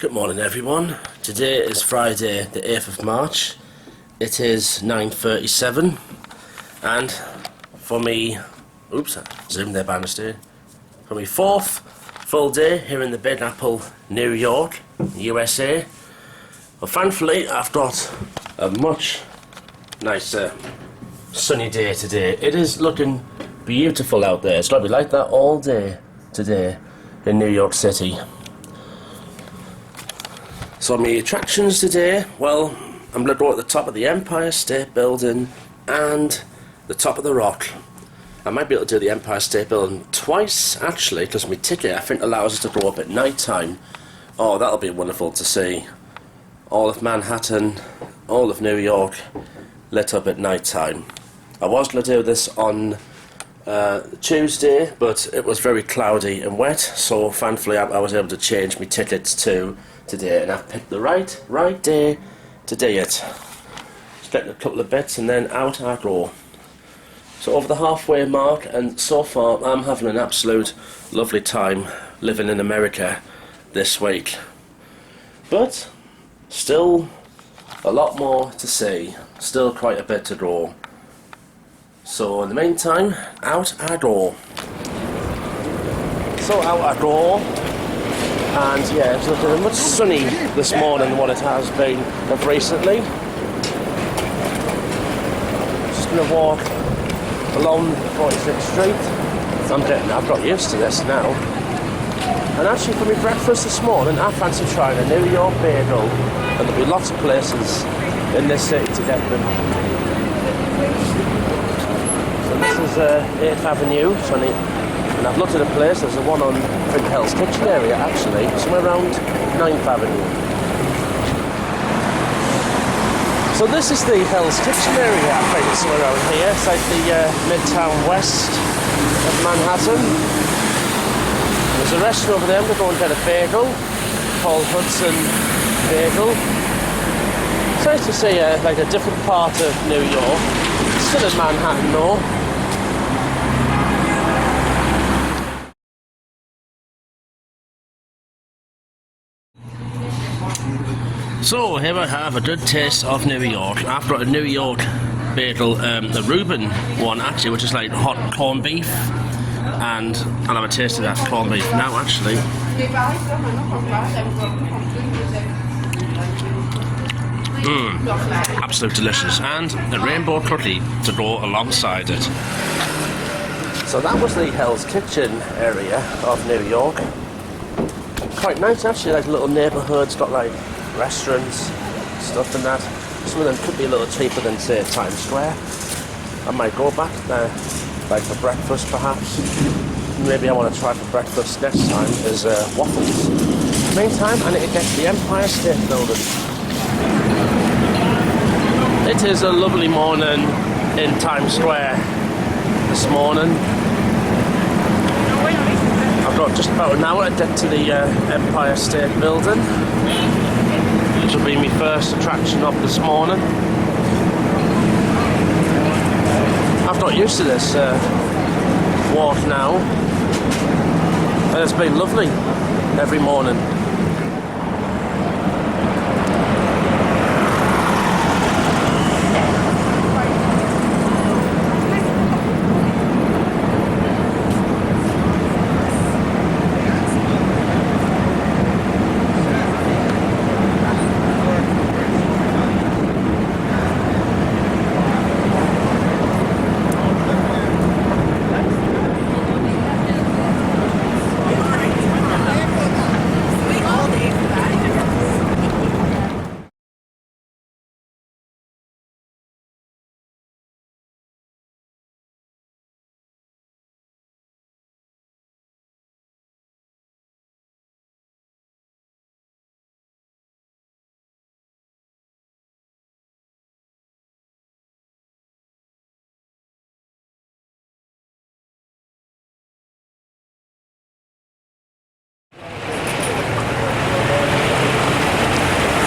Good morning everyone. Today is Friday the 8th of March. It is 9:37 and for me, oops, I zoomed there by mistake. For me fourth full day here in the Big Apple, New York, USA. Well, thankfully I've got a much nicer sunny day today. It is looking beautiful out there. It's going to be like that all day today in New York City. So my attractions today, well, I'm going to go at the top of the Empire State Building and the top of the Rock. I might be able to do the Empire State Building twice, actually, because my ticket, I think, allows us to go up at night time. Oh, that'll be wonderful to see. All of Manhattan, all of New York, lit up at night time. I was going to do this on Tuesday, but it was very cloudy and wet, so thankfully I was able to change my tickets to today, and I've picked the right day to do it. Just getting a couple of bits and then out I go. So over the halfway mark, and so far I'm having an absolute lovely time living in America this week. But still a lot more to see, still quite a bit to go. So in the meantime, out I go. So out I go. And yeah, it's looking much sunny this morning than what it has been of recently. Just going to walk along 46th Street. I've got used to this now. And actually for my breakfast this morning, I fancy trying a New York bagel. And there'll be lots of places in this city to get them. So this is 8th Avenue, and I've looked at a place, there's a one on Hell's Kitchen area actually, somewhere around 9th Avenue. So this is the Hell's Kitchen area, I think it's somewhere around here. It's like the Midtown West of Manhattan. There's a restaurant over there, I'm going to go and get a bagel, called Hudson Bagel. It's nice to see like a different part of New York. It's still in Manhattan though. So here I have a good taste of New York. I've got a New York bagel, the Reuben one actually, which is like hot corned beef, and I'll have a taste of that corned beef now actually. Absolute delicious, and a rainbow cookie to go alongside it. So that was the Hell's Kitchen area of New York. Quite nice actually, like little neighbourhoods, got like restaurants, stuff and that. Some of them could be a little cheaper than say Times Square. I might go back there, like for breakfast perhaps. Maybe I want to try for breakfast next time is waffles. Meantime, I need to get to the Empire State Building. It is a lovely morning in Times Square this morning. I've got just about an hour to get to the Empire State Building, which will be my first attraction up this morning. I've got used to this walk now, and it's been lovely every morning.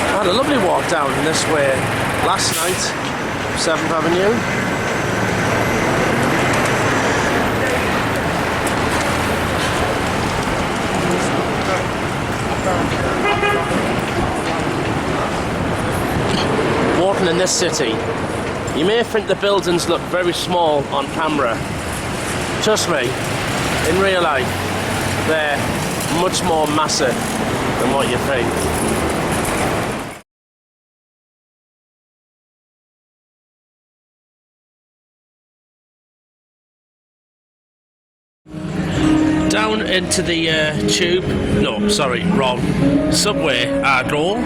I had a lovely walk down this way last night, 7th Avenue. Walking in this city, you may think the buildings look very small on camera. Trust me, in real life, they're much more massive than what you think. Down into the subway I go.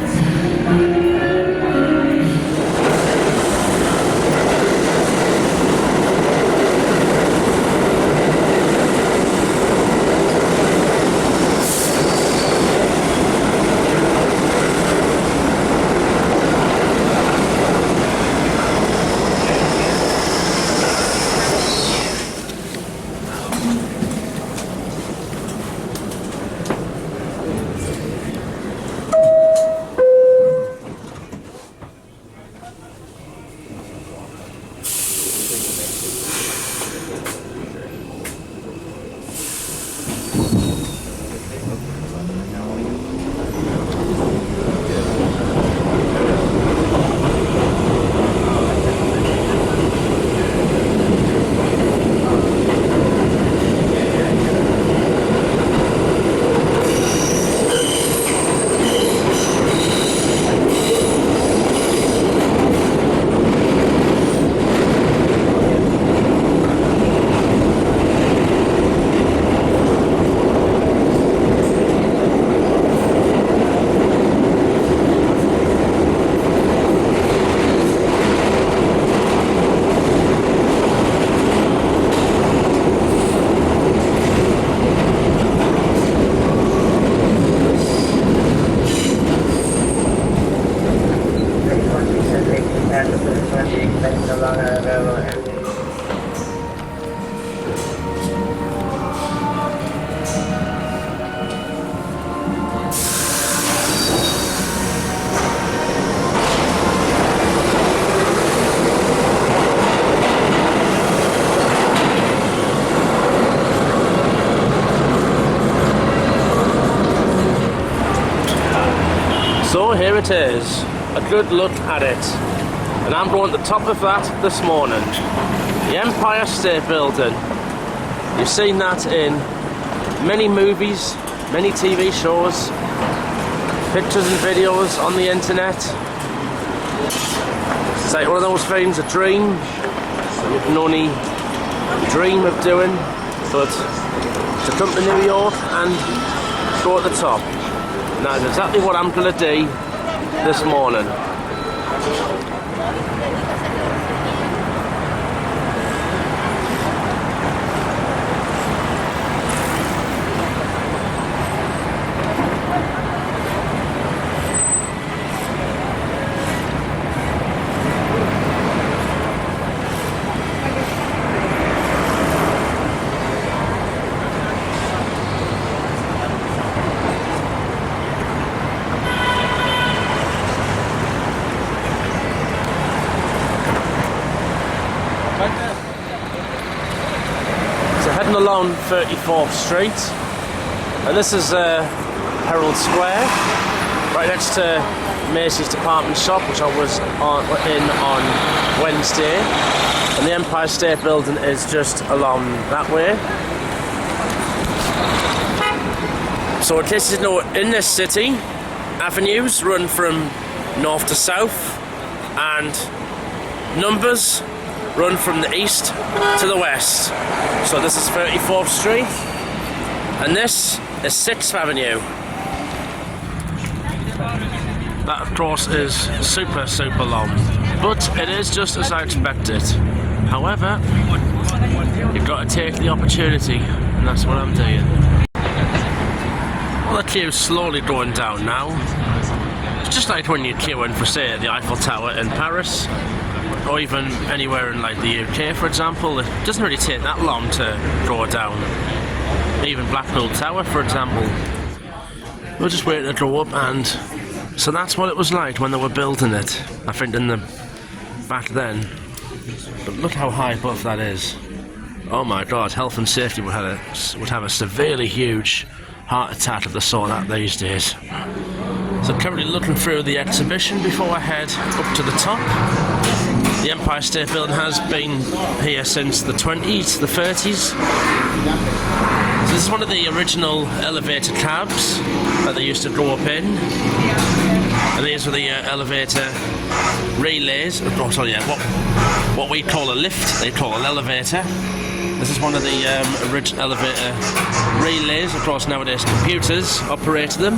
So here it is, a good look at it, and I'm going to the top of that this morning. The Empire State Building. You've seen that in many movies, many TV shows, pictures and videos on the internet. It's like one of those things, a dream you can only dream of doing, but to come to New York and go to the top. And that's exactly what I'm going to do this morning. Heading along 34th Street, and this is Herald Square, right next to Macy's department shop, which I was in on Wednesday, and the Empire State Building is just along that way. So in case you know, in this city, avenues run from north to south, and numbers run from the east to the west. So this is 34th Street, and this is 6th Avenue. That of course is super long, but it is just as I expected. However, you've got to take the opportunity, and that's what I'm doing. Well, the queue's slowly going down now. It's just like when you're queuing for, say, the Eiffel Tower in Paris, or even anywhere in like the UK, for example. It doesn't really take that long to go down. Even Blackpool Tower, for example. We're just waiting to go up, and so that's what it was like when they were building it, I think, in the back then. But look how high above that is. Oh my god, health and safety would have a severely huge heart attack if they saw that these days. So I'm currently looking through the exhibition before I head up to the top. The Empire State Building has been here since the 20s, the 30s. So this is one of the original elevator cabs that they used to go up in. And these were the elevator relays. Oh, sorry, yeah, what we call a lift, they call an elevator. This is one of the original elevator relays. Of course, nowadays computers operate them.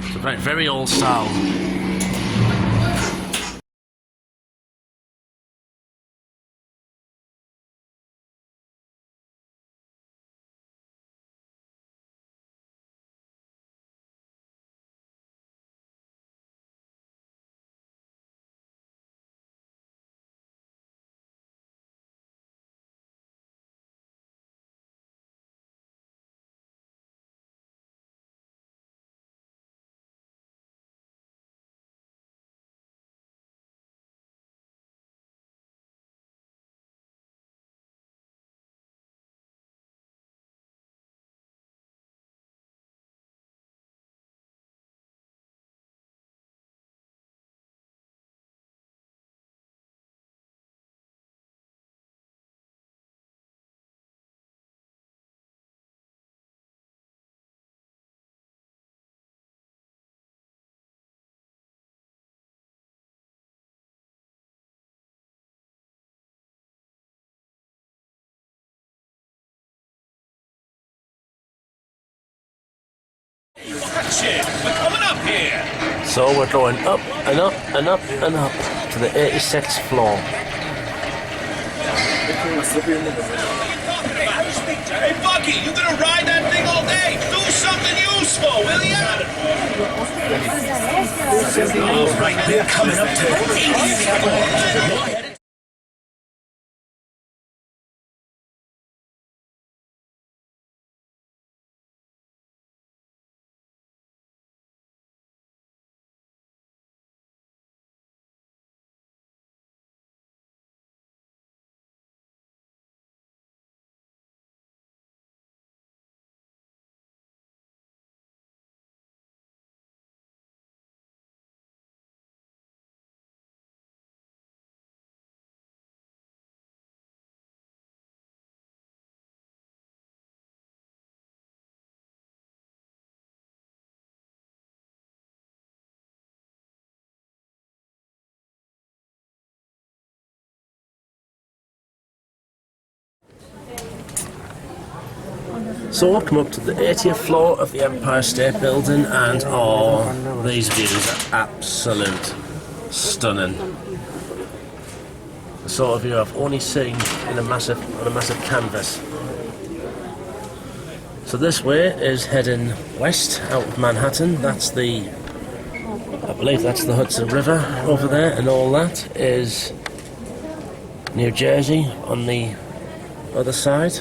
It's a very old style. Watch it! We're coming up here! So we're going up and up and up and up to the 86th floor. Hey, Bucky, you gonna ride that thing all day? Do something useful, will ya? All right, they're coming up to the 80th floor. So we'll come up to the 80th floor of the Empire State Building, and these views are absolute stunning. The sort of view I've only seen in on a massive canvas. So this way is heading west out of Manhattan. I believe that's the Hudson River over there, and all that is New Jersey on the other side.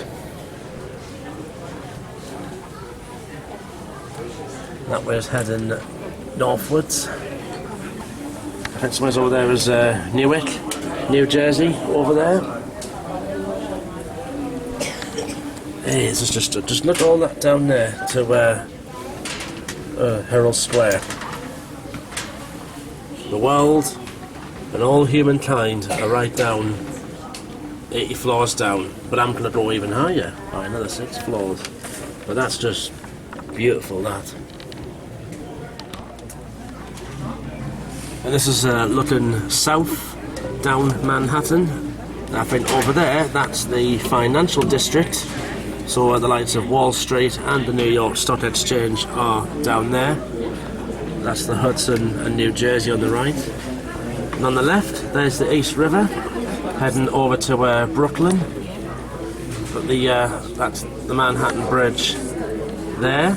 That way is heading northwards. I think somewhere over there is Newark, New Jersey, over there. Hey, it's just look all that down there to Herald Square. The world and all humankind are right down 80 floors down, but I'm going to go even higher by another 6 floors. But that's just beautiful, that. And this is looking south down Manhattan. I think over there, that's the financial district. So the lights of Wall Street and the New York Stock Exchange are down there. That's the Hudson and New Jersey on the right. And on the left, there's the East River, heading over to Brooklyn. But that's the Manhattan Bridge there.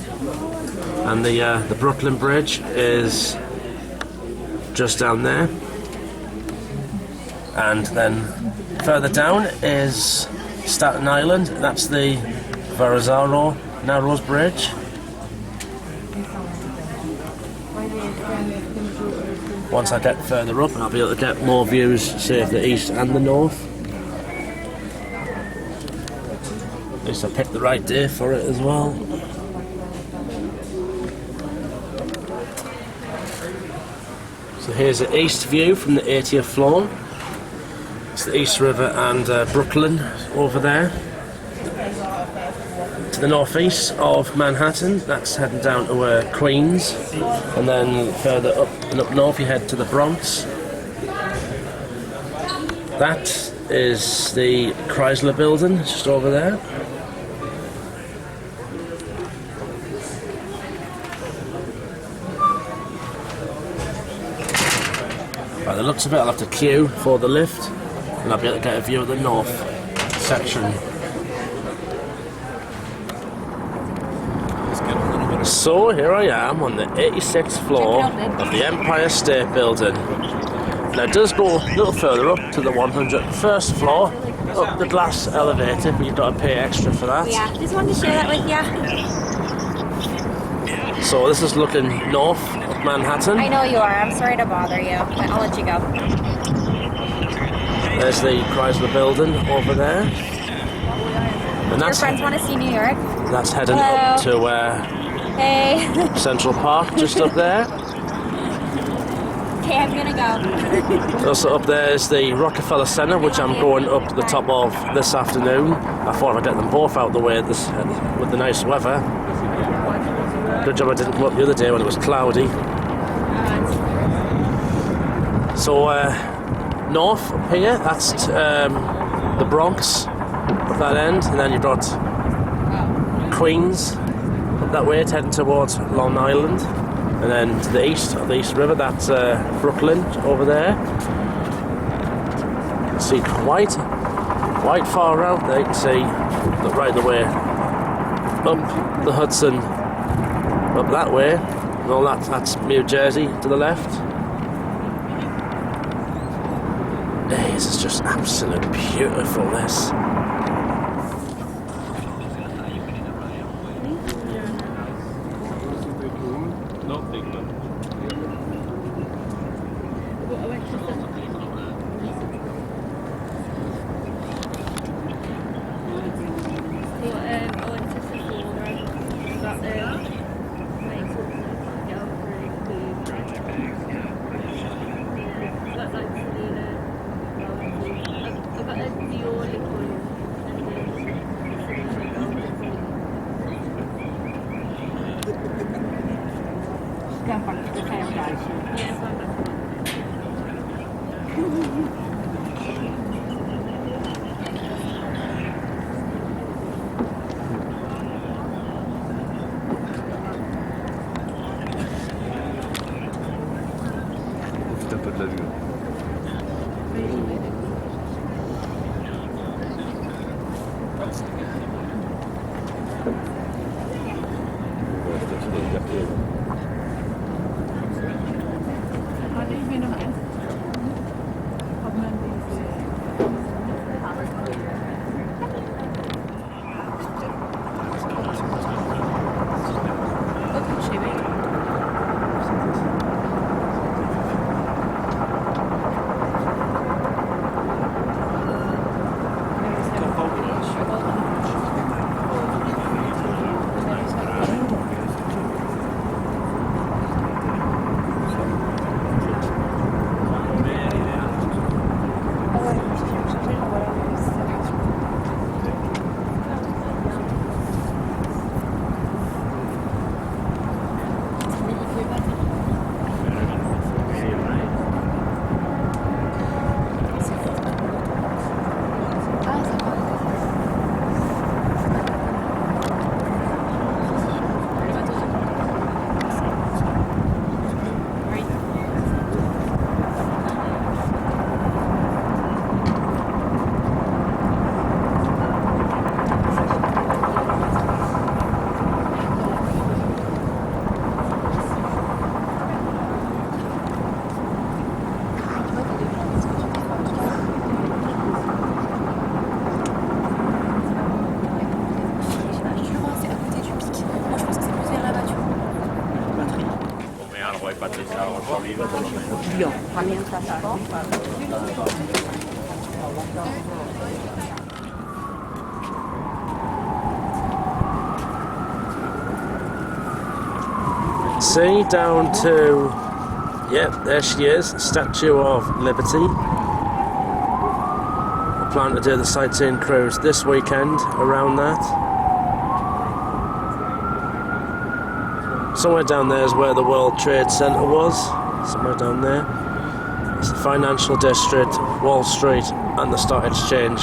And the Brooklyn Bridge is just down there, and then further down is Staten Island. That's the Verrazano Narrows Bridge. Once I get further up, I'll be able to get more views, say of the east and the north. least I picked the right day for it as well. So here's the east view from the 80th floor. It's the East River and Brooklyn over there. To the northeast of Manhattan, that's heading down to Queens. And then further up and up north you head to the Bronx. That is the Chrysler building, just over there. By the looks of it, I'll have to queue for the lift, and I'll be able to get a view of the north section. So here I am on the 86th floor of the Empire State Building. Now it does go a little further up to the 101st floor, up the glass elevator, but you've got to pay extra for that. Yeah, just wanted to share that with you. So this is looking north of Manhattan. I know you are. I'm sorry to bother you, but I'll let you go. There's the Chrysler building over there. And Your friends want to see New York? That's heading Hello. up to Hey. Central Park, just up there. Okay, I'm gonna go. Also up there is the Rockefeller Center, which I'm going up to the top of this afternoon. I thought I'd get them both out of the way with the nice weather. Good job I didn't go up the other day when it was cloudy. So north up here, that's the Bronx up that end, and then you've got Queens up that way, heading towards Long Island. And then to the east of the East River, that's Brooklyn over there. You can see quite far out there. You can see right the way up the Hudson, up that way, and all that's New Jersey to the left. Hey, this is just absolutely beautiful, this. see down to, yep, there she is, Statue of Liberty. I plan to do the sightseeing cruise this weekend around that. Somewhere down there is where the World Trade Center was, somewhere down there. It's the financial district, Wall Street and the Stock Exchange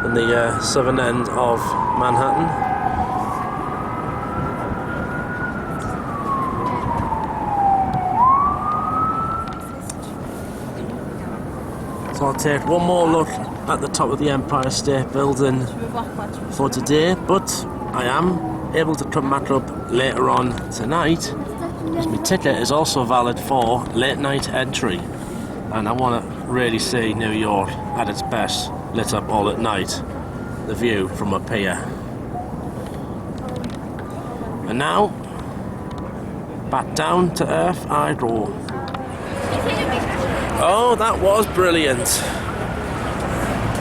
in the southern end of Manhattan. So I'll take one more look at the top of the Empire State Building for today, but I am able to come back up later on tonight, because my ticket is also valid for late night entry, and I want to really see New York at its best, lit up all at night, the view from up here. And now, back down to earth I go. Oh, that was brilliant.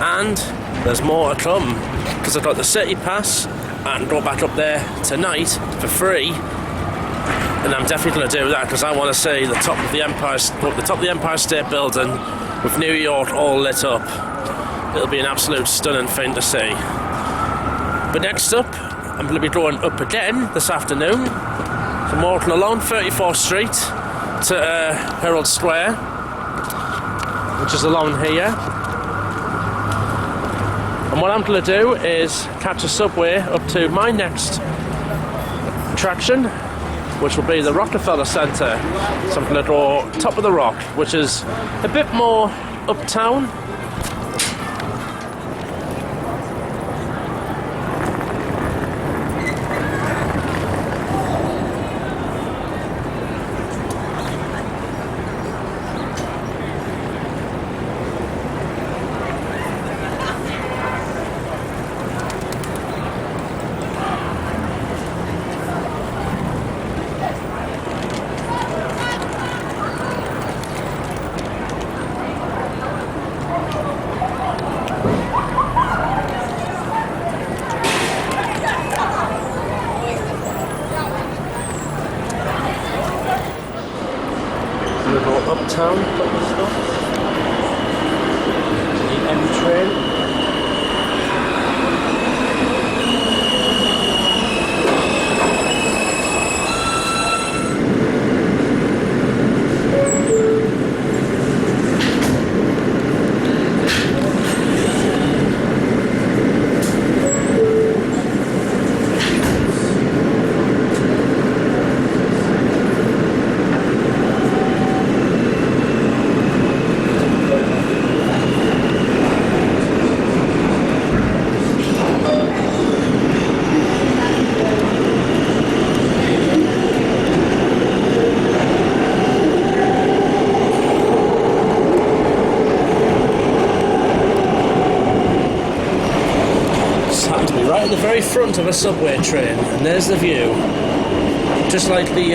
And there's more to come, because I've got the city pass and go back up there tonight for free. And I'm definitely going to do that, because I want to see the top of the Empire State Building with New York all lit up. It'll be an absolute stunning thing to see. But next up, I'm going to be going up again this afternoon. So I'm walking along 34th Street to Herald Square, which is along here. And what I'm going to do is catch a subway up to my next attraction, which will be the Rockefeller Center. So I'm going to go top of the rock, which is a bit more uptown. Uptown, got the stuff. The M train. At the very front of a subway train, and there's the view, just like the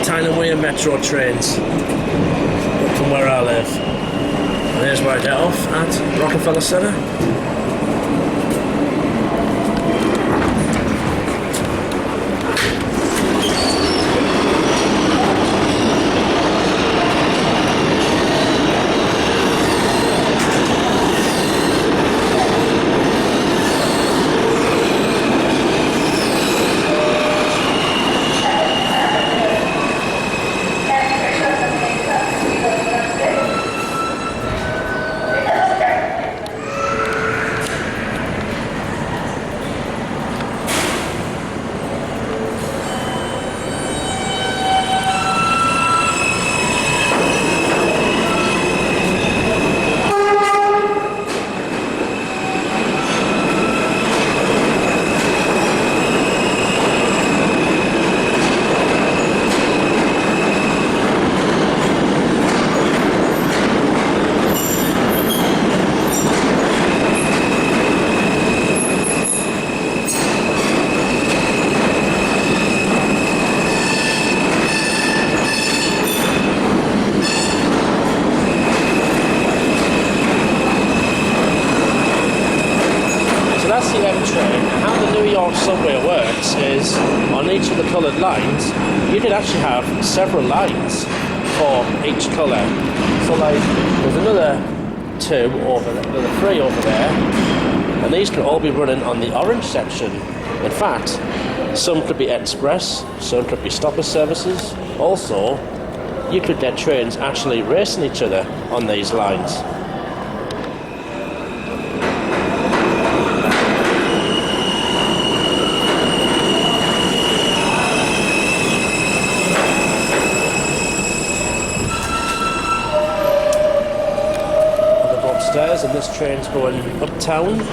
Tyne-and-Wear metro trains from where I live. And there's where I get off at Rockefeller Center. coloured lines, you could actually have several lines for each colour. So like, there's another 2 over there, another 3 over there, and these could all be running on the orange section. In fact, some could be express, some could be stopper services. Also, you could get trains actually racing each other on these lines. I'll go upstairs, and this train's going uptown.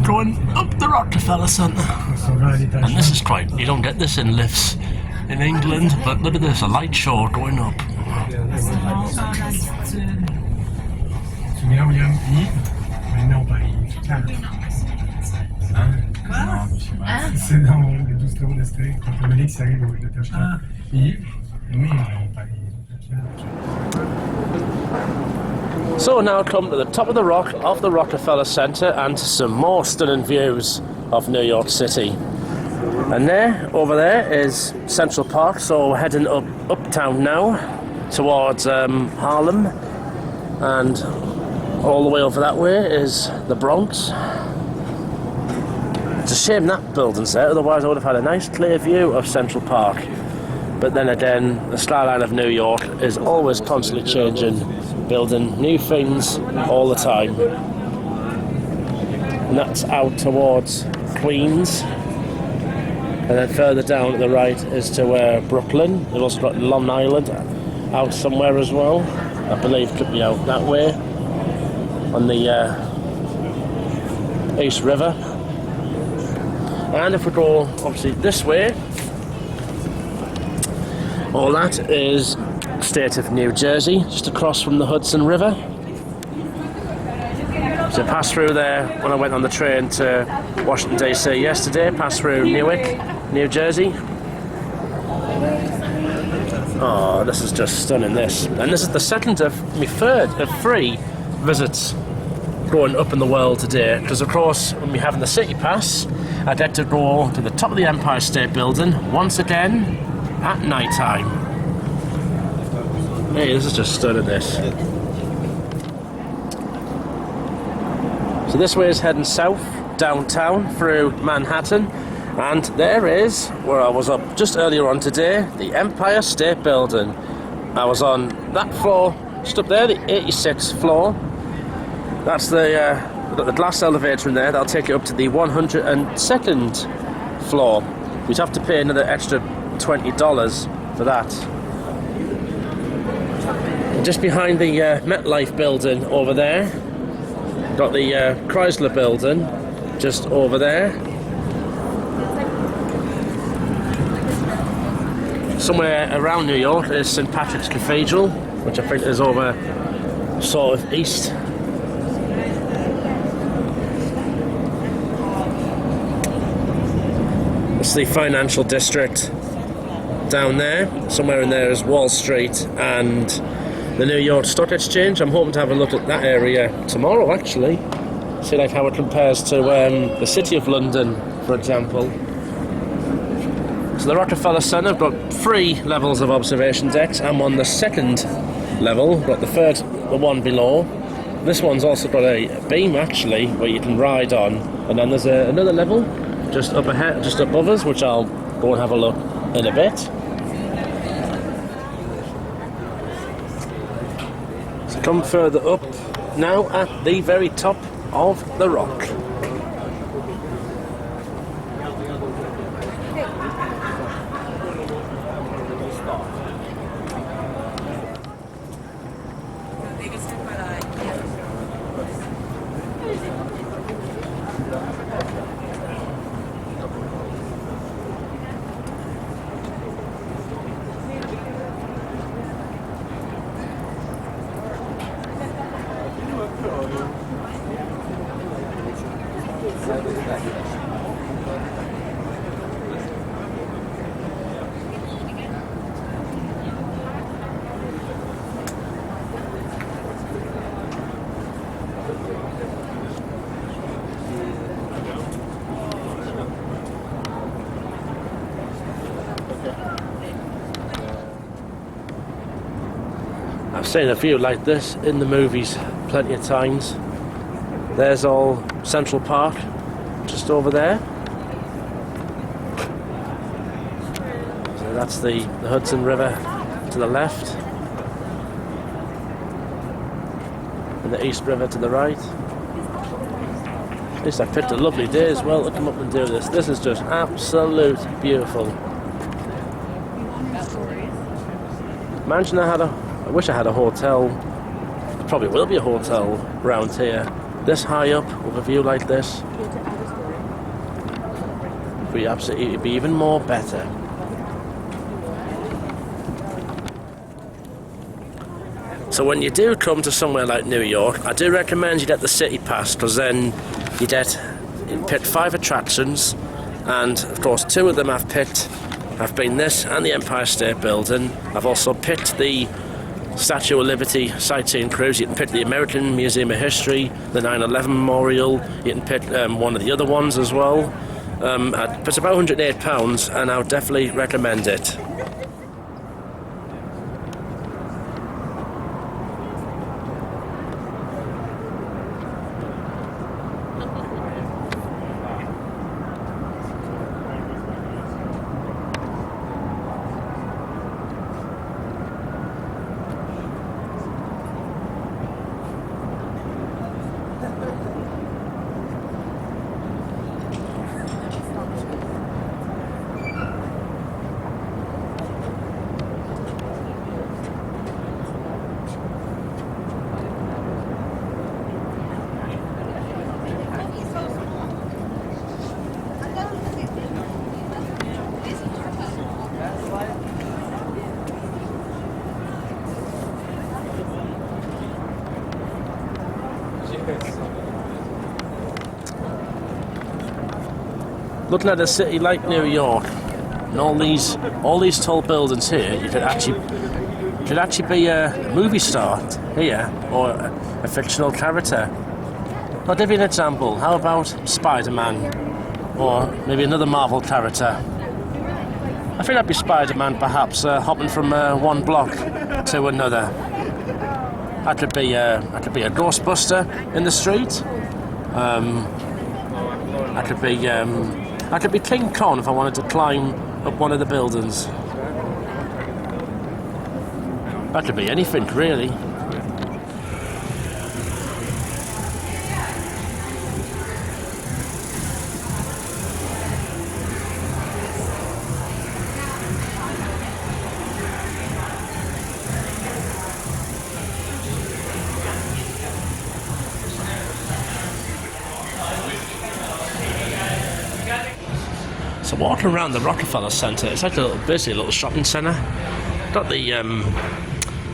Going up the Rockefeller Center. And this is quite, you don't get this in lifts in England, but look at this, a light show going up. So now come to the top of the rock of the Rockefeller Center and some more stunning views of New York City. And there, over there, is Central Park, so we're heading uptown now towards Harlem, and all the way over that way is the Bronx. It's a shame that building's there, otherwise I would have had a nice clear view of Central Park. But then again, the skyline of New York is always constantly changing, building new things all the time. And that's out towards Queens. And then further down to the right is to Brooklyn. They've also got Long Island out somewhere as well. I believe could be out that way on the East River. And if we go obviously this way, all that is the state of New Jersey, just across from the Hudson River. So I passed through there when I went on the train to Washington DC yesterday, passed through Newark, New Jersey. Oh, this is just stunning, this. And this is the second of my third of 3 visits going up in the world today, because of course when we're having the city pass, I get to go to the top of the Empire State Building once again at night time. Hey, this is just stunning, this. So this way is heading south, downtown, through Manhattan, and there is, where I was up just earlier on today, the Empire State Building. I was on that floor, just up there, the 86th floor. That's the glass elevator in there, that'll take you up to the 102nd floor. You'd have to pay another extra $20 for that. Just behind the MetLife building over there, got the Chrysler building just over there. Somewhere around New York is St. Patrick's Cathedral, which I think is over sort of east. It's the financial district down there. Somewhere in there is Wall Street and the New York Stock Exchange. I'm hoping to have a look at that area tomorrow, actually. See like how it compares to the City of London, for example. So the Rockefeller Center, I've got 3 levels of observation decks. I'm on the 2nd level, got the 3rd, the one below. This one's also got a beam, actually, where you can ride on. And then there's another level just up ahead, just above us, which I'll go and have a look in a bit. Let's come further up now at the very top of the rock. I've seen a view like this in the movies plenty of times. There's all Central Park just over there. So that's the Hudson River to the left and the East River to the right. At least I picked a lovely day as well to come up and do this. This is just absolute beautiful. Imagine I wish I had a hotel. There probably will be a hotel around here. This high up with a view like this. It'd be even more better. So when you do come to somewhere like New York, I do recommend you get the city pass, because then you pick 5 attractions, and of course 2 of them I've picked. I've been this and the Empire State Building. I've also picked the Statue of Liberty sightseeing cruise. You can pick the American Museum of History, the 9/11 Memorial. You can pick one of the other ones as well. It's about £108, and I would definitely recommend it. Looking at a city like New York and all these tall buildings here, you could actually be a movie star here, or a fictional character. I'll give you an example. How about Spider-Man, or maybe another Marvel character? I think that'd be Spider-Man, perhaps hopping from one block to another. I could be a Ghostbuster in the street. I could be King Kong if I wanted to climb up one of the buildings. That could be anything, really. So walking around the Rockefeller Center, it's like basically a little shopping center. Got the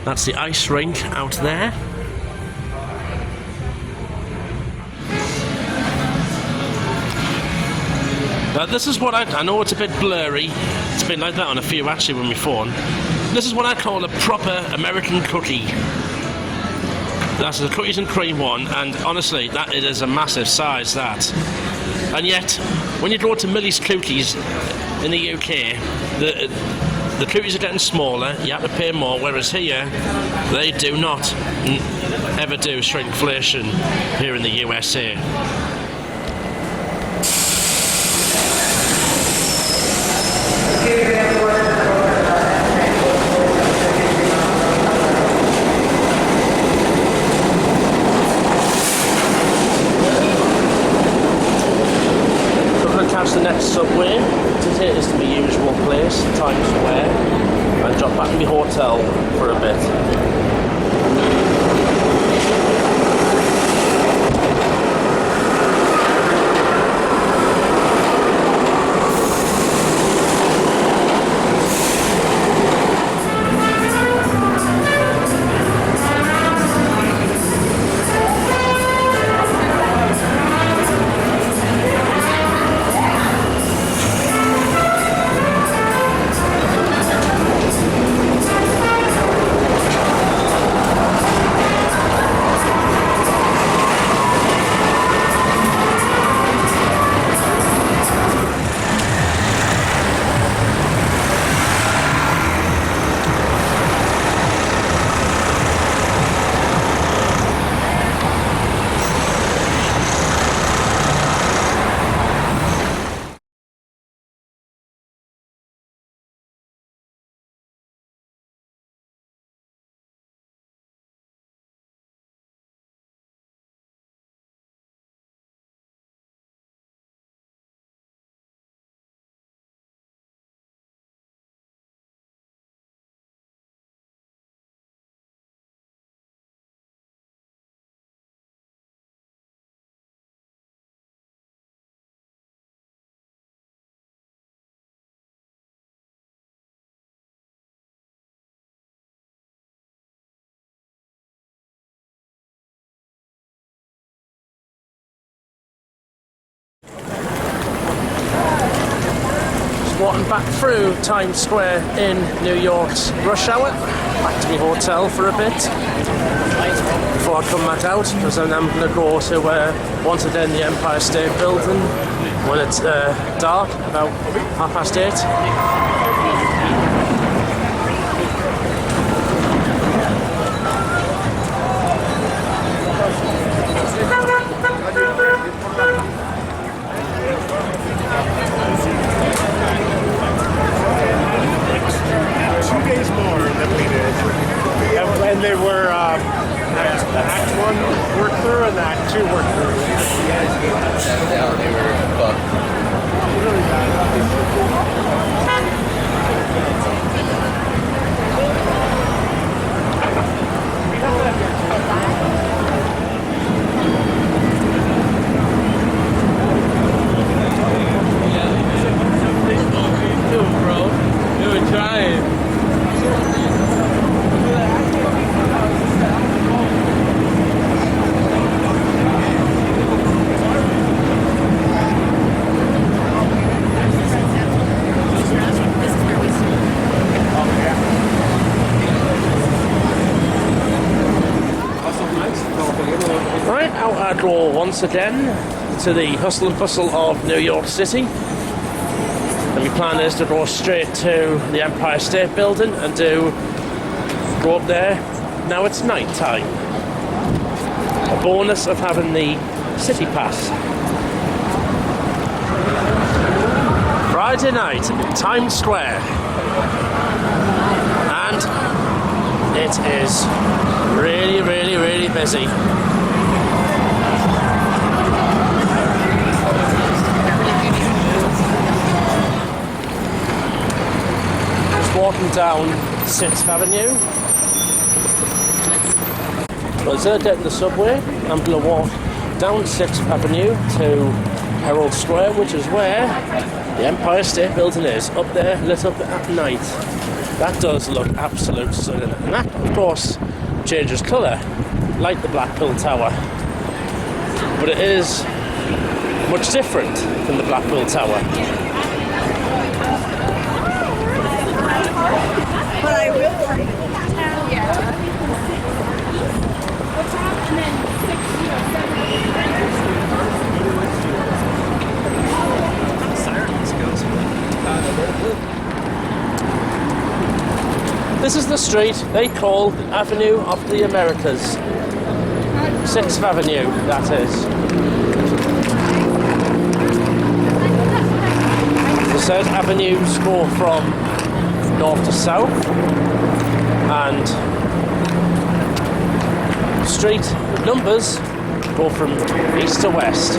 that's the ice rink out there. Now this is what I know it's a bit blurry. It's been like that on a few actually with my phone. This is what I call a proper American cookie. That's the cookies and cream one, and honestly, that it is a massive size, that. And yet, when you go to Millie's Cookies in the UK, the cookies are getting smaller, you have to pay more, whereas here, they do not ever do shrinkflation here in the USA. the next subway to take us to my usual place, Times Square, and drop back in my hotel for a bit. Walking back through Times Square in New York's rush hour, back to my hotel for a bit before I come back out, because then I'm going to go to once again the Empire State Building when it's dark, about 8:30. And they were Act 1 worked through and Act 2 worked through. They were fucked. Go once again to the hustle and bustle of New York City, and my plan is to go straight to the Empire State Building and go up there. Now it's night time. A bonus of having the City Pass. Friday night, Times Square, and it is really, really, really busy. Walking down 6th Avenue. Well, instead of getting the subway, I'm going to walk down 6th Avenue to Herald Square, which is where the Empire State Building is, up there, lit up at night. That does look absolute stunning. And that, of course, changes colour, like the Blackpool Tower. But it is much different than the Blackpool Tower. But I will for you. Yeah. This is the street they call Avenue of the Americas. 6th Avenue, that is. The said avenues go from north to south, and street numbers go from east to west.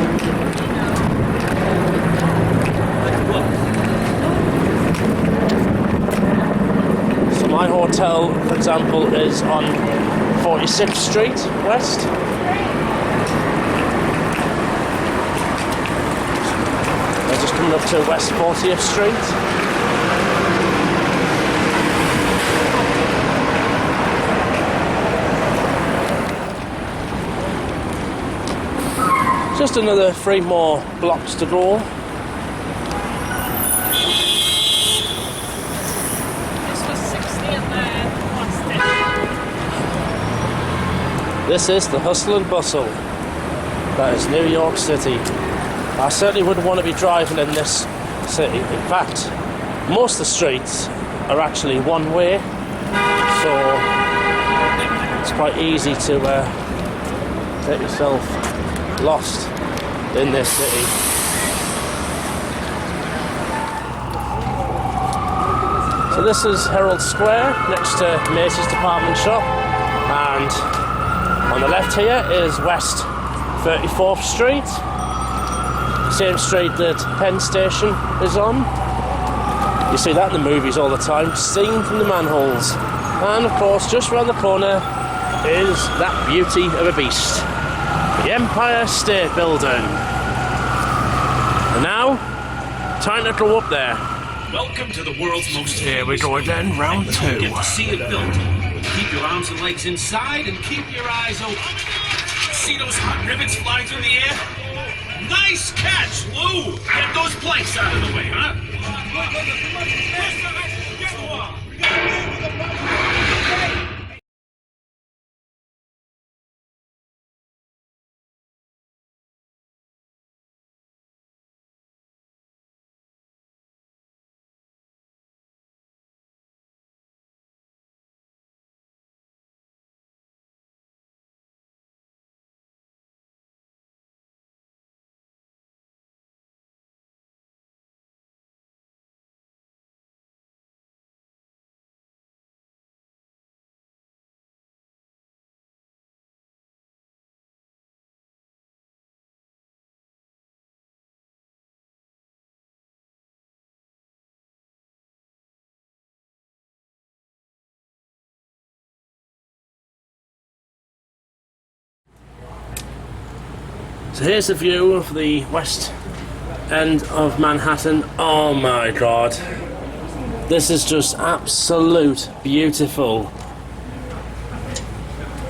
So my hotel, for example, is on 46th Street West. We're just coming up to West 40th Street. Just another 3 more blocks to go. This is the hustle and bustle. That is New York City. I certainly wouldn't want to be driving in this city. In fact, most of the streets are actually one way, so it's quite easy to get yourself lost in this city. So this is Herald Square next to Macy's department shop, and on the left here is West 34th Street, same street that Penn Station is on. You see that in the movies all the time, seen from the manholes. And of course, just round the corner is that beauty of a beast, the Empire State Building. And now, time to go up there. Welcome to the world's most Here we go again, round But 2. don't get to see it built. Keep your arms and legs inside and keep your eyes open. See those hot rivets flying through the air? Nice catch, Lou! Get those planks out of the way, huh? So here's the view of the west end of Manhattan. Oh my god. This is just absolute beautiful.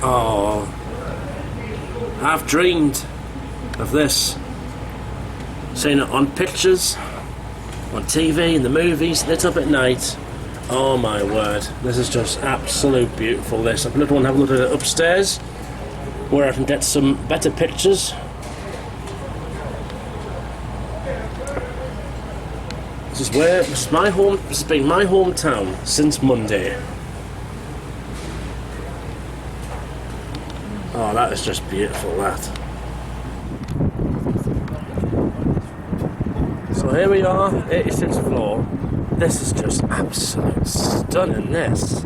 Oh, I've dreamed of this. Seen it on pictures, on TV, in the movies, lit up at night. Oh my word, this is just absolute beautiful. This, I'm going to go and have a look at it upstairs, where I can get some better pictures. This has been my hometown since Monday. Oh, that is just beautiful, that. So here we are, 86th floor. This is just absolute stunning, this.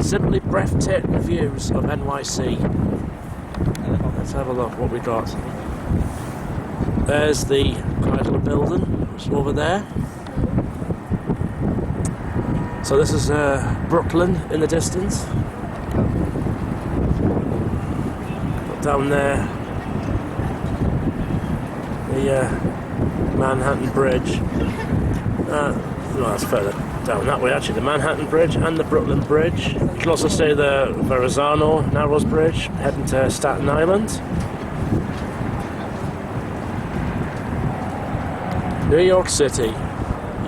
Simply breathtaking views of NYC. Let's have a look what we got. There's the Chrysler building, which is over there. So this is Brooklyn in the distance. Down there, the Manhattan Bridge. No, that's further down that way actually. The Manhattan Bridge and the Brooklyn Bridge. You can also say the Verrazano Narrows Bridge, heading to Staten Island. New York City,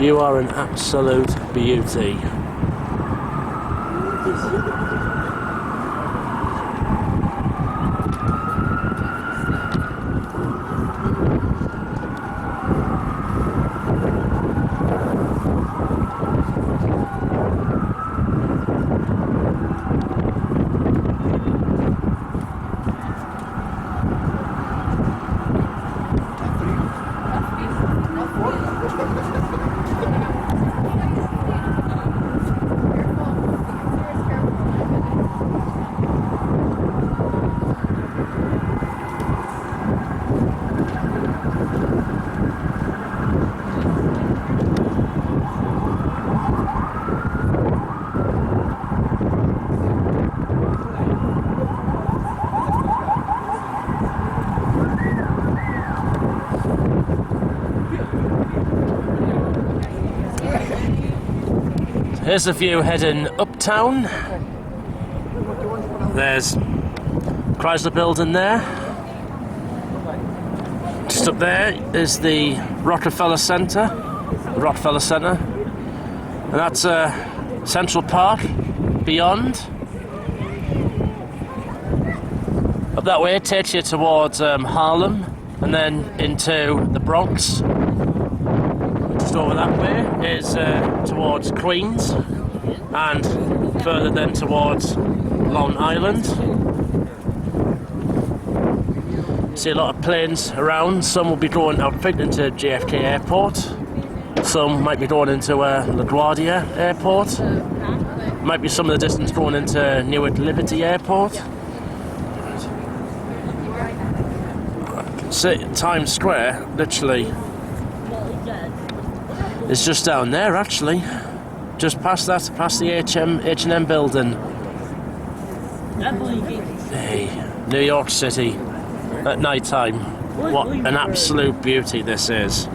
you are an absolute beauty. Here's the view heading uptown. There's Chrysler Building there. Just up there is the Rockefeller Center. And that's Central Park beyond. Up that way it takes you towards Harlem and then into the Bronx. Just over that way is towards Queens and further then towards Long Island. See a lot of planes around. Some will be going outfit into JFK Airport. Some might be going into LaGuardia Airport. Might be some of the distance going into Newark Liberty Airport. See, Times Square, literally, is just down there, actually. Just past that, past the H&M building. Hey, New York City at night time. What an absolute beauty this is.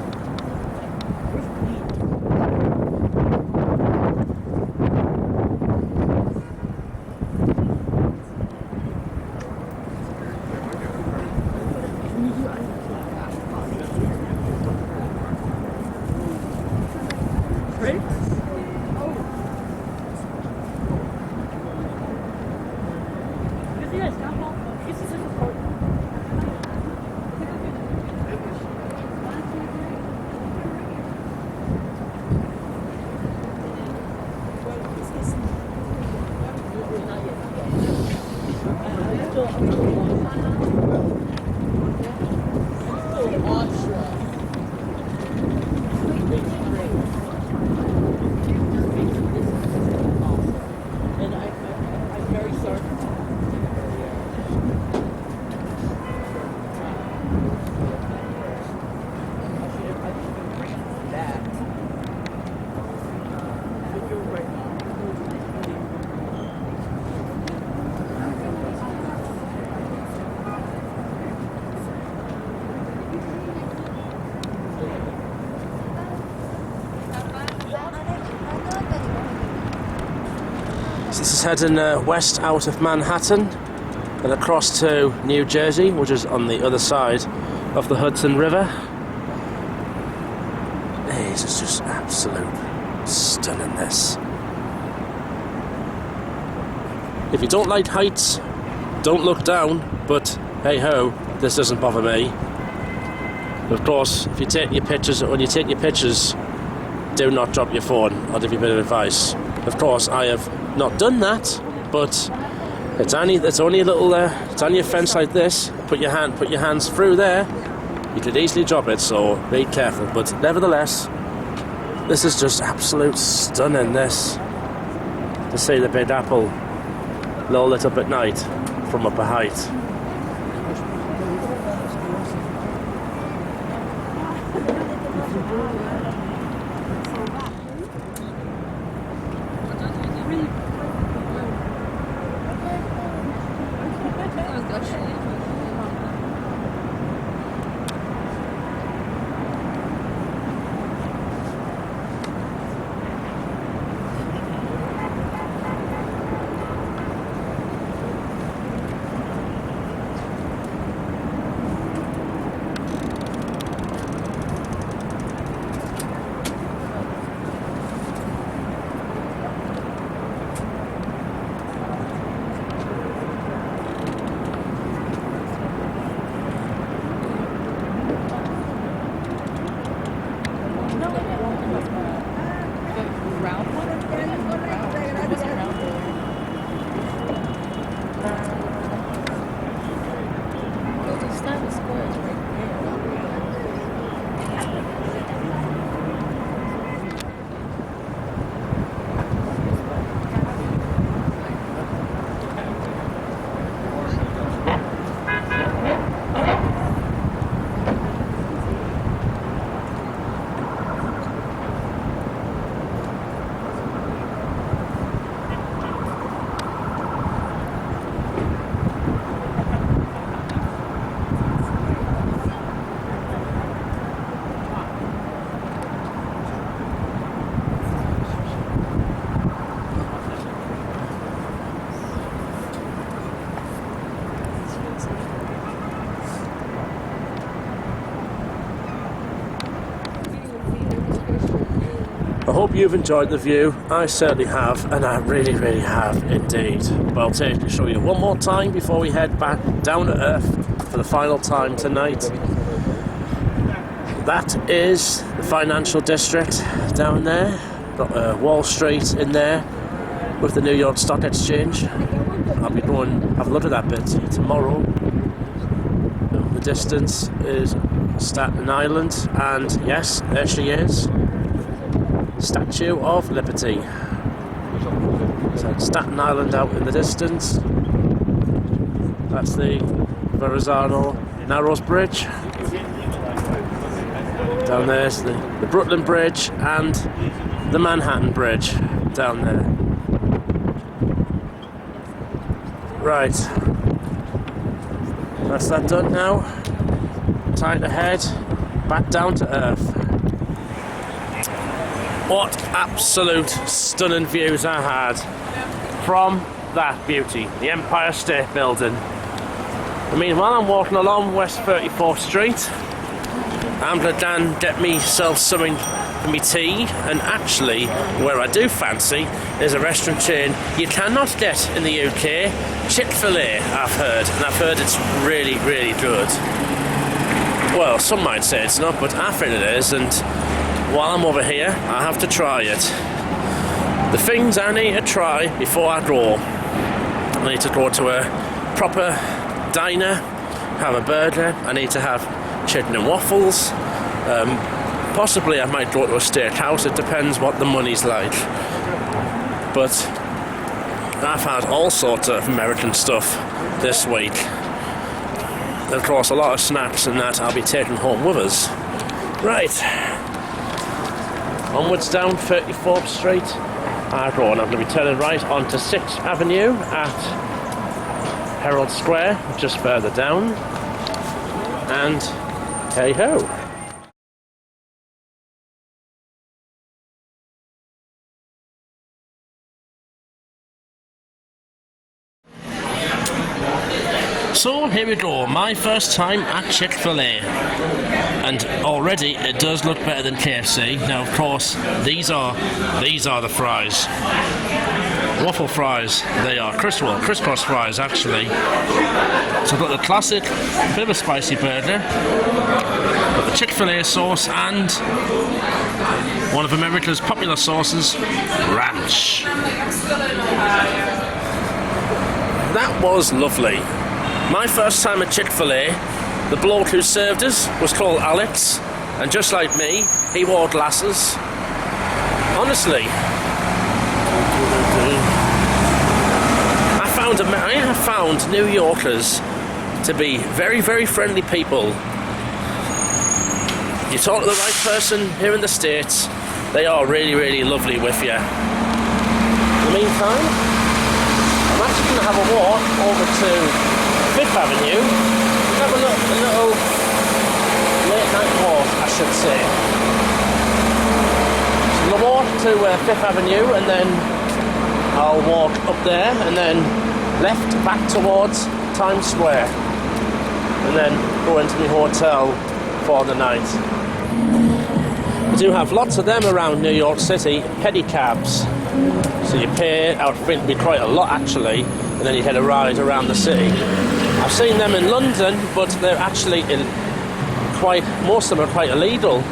This is heading west out of Manhattan and across to New Jersey, which is on the other side of the Hudson River. This is just absolute stunning, this. If you don't like heights, don't look down, but hey ho, this doesn't bother me. Of course, if you take your pictures, when you take your pictures, do not drop your phone. I'll give you a bit of advice. Of course, I have not done that, but it's only a little. It's only a fence like this. Put your hands through there. You could easily drop it, so be careful. But nevertheless, this is just absolute stunning. This to see the Big Apple all lit up at night from up a height. hope you've enjoyed the view. I certainly have, and I really, really have indeed. But I'll take to show you one more time before we head back down to earth for the final time tonight. That is the financial district down there. Got Wall Street in there with the New York Stock Exchange. I'll be going have a look at that bit tomorrow. The distance is Staten Island, and yes, there she is. Statue of Liberty. So Staten Island out in the distance. That's the Verrazano Narrows Bridge. Down there's the Brooklyn Bridge and the Manhattan Bridge down there. Right. That's that done now. Time to head back down to earth. What absolute stunning views I had from that beauty, the Empire State Building. I mean, while I'm walking along West 34th Street, I'm going to get myself something for me tea, and actually, where I do fancy, there's a restaurant chain you cannot get in the UK, Chick-fil-A, I've heard, and I've heard it's really, really good. Well, some might say it's not, but I think it is, and while I'm over here, I have to try it. The things I need to try before I go. I need to go to a proper diner, have a burger. I need to have chicken and waffles. Possibly I might go to a steakhouse. It depends what the money's like. But I've had all sorts of American stuff this week. And of course, a lot of snacks and that I'll be taking home with us. Right. Onwards down 34th Street I go, and I'm going to be turning right onto 6th Avenue at Herald Square, just further down, and hey ho. So here we go, my first time at Chick-fil-A, and already it does look better than KFC. Now, of course, these are the fries, waffle fries. They are crisscross fries actually. So I've got the classic, bit of a spicy burger, got the Chick-fil-A sauce, and one of America's popular sauces, ranch. That was lovely. My first time at Chick-fil-A, the bloke who served us was called Alex, and just like me, he wore glasses. Honestly, I have found New Yorkers to be very, very friendly people. You talk to the right person here in the States, they are really, really lovely with you. In the meantime, I'm actually going to have a walk over to 5th Avenue. We have a little late night walk, I should say. So we'll walk to 5th Avenue, and then I'll walk up there and then left back towards Times Square, and then go into my hotel for the night. We do have lots of them around New York City, pedicabs. So you pay, I would think it'd be quite a lot actually, and then you get a ride around the city. I've seen them in London, but they're actually most of them are quite illegal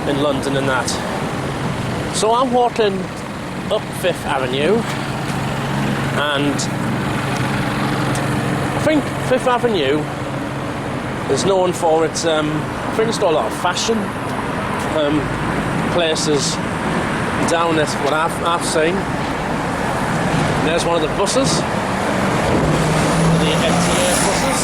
in London and that. So I'm walking up 5th Avenue, and I think 5th Avenue is known for its, I think it's got a lot of fashion places down it, what I've seen. And there's one of the buses, the MTA buses.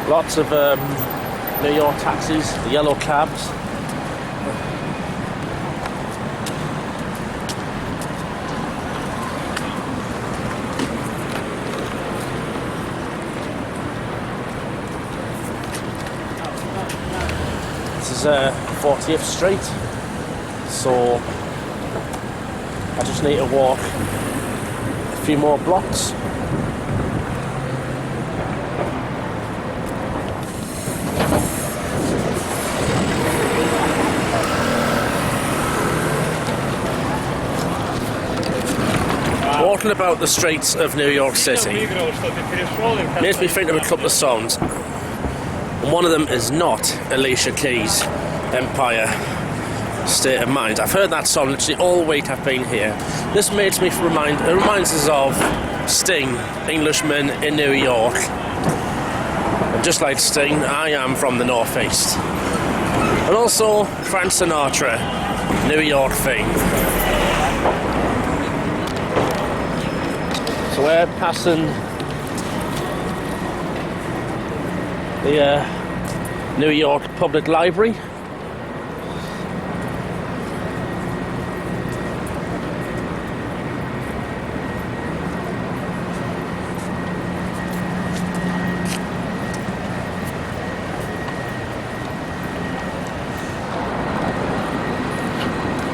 Lots of New York taxis, the yellow cabs. This is 40th Street, so I just need to walk a few more blocks. Walking about the streets of New York City makes me think of a couple of songs. And one of them is not Alicia Keys' Empire State of Mind. I've heard that song literally all week I've been here. This makes me reminds us of Sting, Englishman in New York. And just like Sting, I am from the Northeast. And also Frank Sinatra, New York fame. So we're passing the New York Public Library.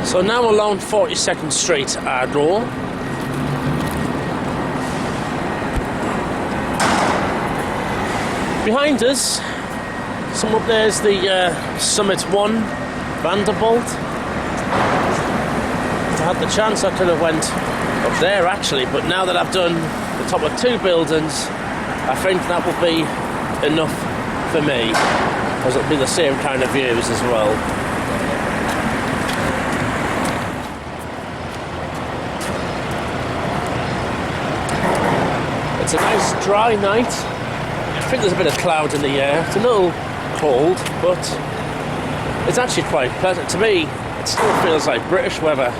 So now along 42nd Street, Ardor. Behind us, some up there's the Summit 1 Vanderbilt. If I had the chance I could have went up there actually, but now that I've done the top of 2 buildings, I think that will be enough for me, because it'll be the same kind of views as well. It's a nice dry night. I think there's a bit of cloud in the air. It's a little cold, but it's actually quite pleasant. To me, it still feels like British weather.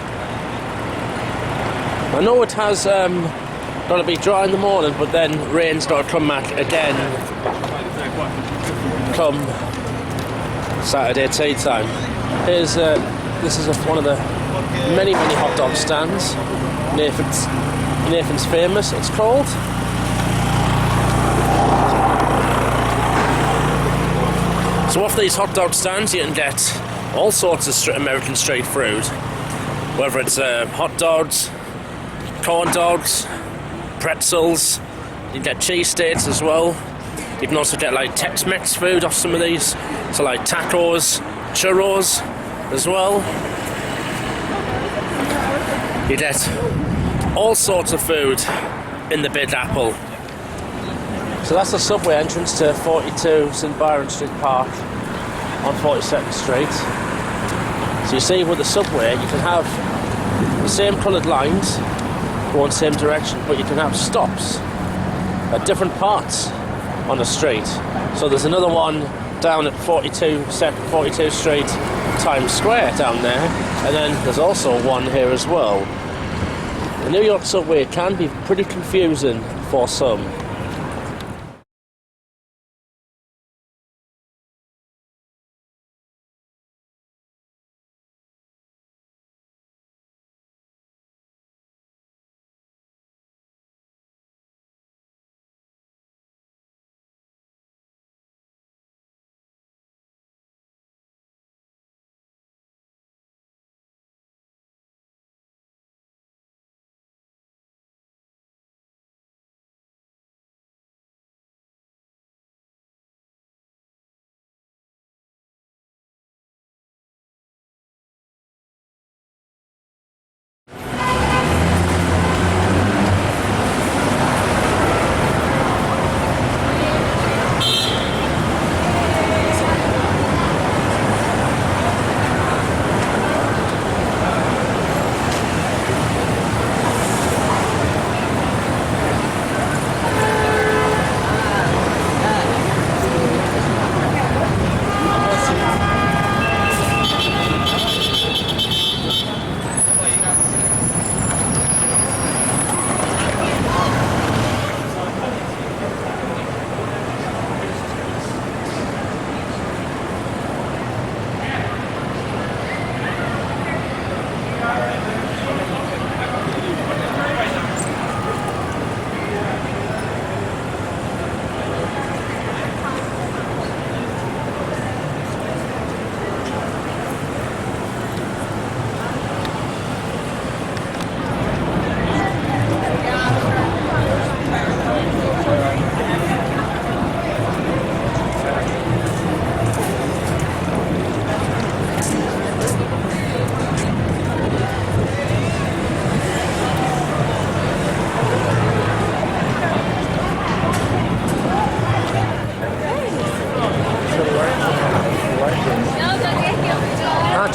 I know it has got to be dry in the morning, but then rain's got to come back again come Saturday tea time. Here's this is one of the many hot dog stands. Nathan's Famous, it's called. So off these hot dog stands you can get all sorts of American street food, whether it's hot dogs, corn dogs, pretzels. You can get cheesesteaks as well. You can also get like Tex-Mex food off some of these, so like tacos, churros as well. You get all sorts of food in the Big Apple. So that's the subway entrance to 42 St Byron Street Park on 42nd Street. So you see with the subway you can have the same coloured lines going the same direction, but you can have stops at different parts on the street. So there's another one down at 42 Street, Times Square down there, and then there's also one here as well. The New York subway can be pretty confusing for some.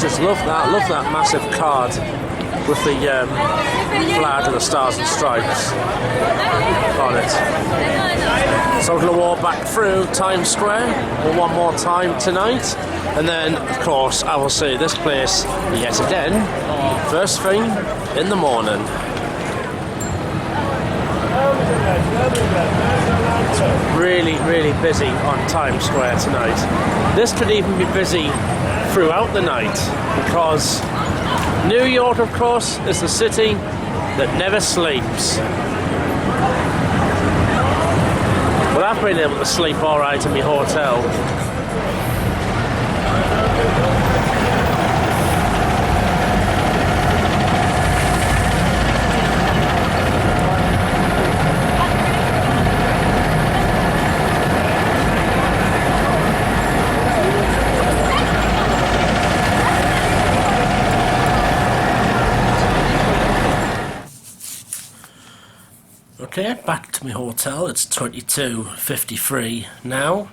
just love that massive card with the flag and the stars and stripes on it. So we're going to walk back through Times Square one more time tonight, and then of course I will see this place yet again first thing in the morning. It's really busy on Times Square tonight. This could even be busy throughout the night, because New York, of course, is the city that never sleeps. Well, I've been able to sleep all right in my hotel. Okay, back to my hotel. It's 22:53 now.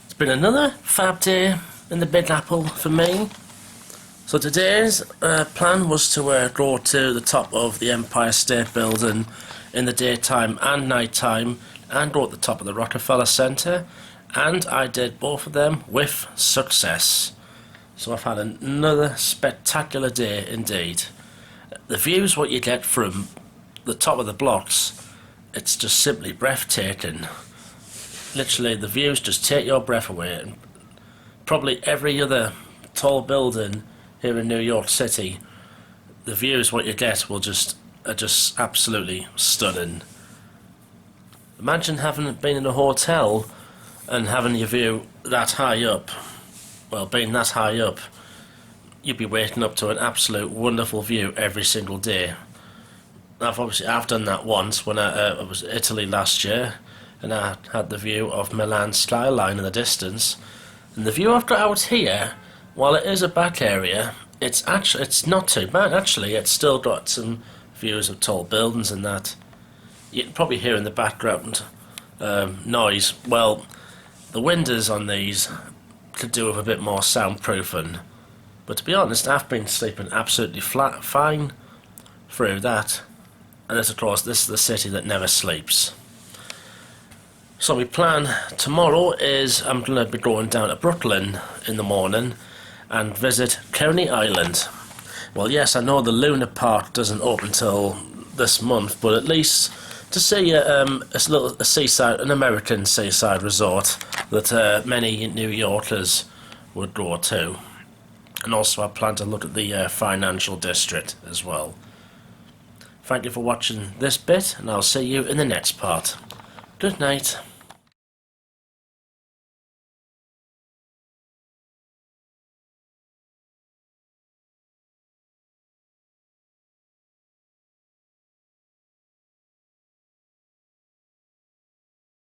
It's been another fab day in the Big Apple for me. So today's plan was to go to the top of the Empire State Building in the daytime and nighttime, and go at the top of the Rockefeller Center, and I did both of them with success. So I've had another spectacular day indeed. The views what you get from the top of the blocks, it's just simply breathtaking. Literally, the views just take your breath away. And probably every other tall building here in New York City, the views what you get are just absolutely stunning. Imagine having been in a hotel and having your view that high up. Well, being that high up, you'd be waking up to an absolute wonderful view every single day. I've done that once when I was in Italy last year, and I had the view of Milan skyline in the distance. And the view I've got out here, while it is a back area, it's not too bad actually. It's still got some views of tall buildings and that. You can probably hear in the background noise. Well, the windows on these could do with a bit more soundproofing. But to be honest, I've been sleeping absolutely fine through that. And this, of course, this is the city that never sleeps. So my plan tomorrow is I'm going to be going down to Brooklyn in the morning and visit Coney Island. Well, yes, I know the Luna Park doesn't open till this month, but at least to see a seaside, an American seaside resort that many New Yorkers would go to. And also I plan to look at the financial district as well. Thank you for watching this bit, and I'll see you in the next part. Good night.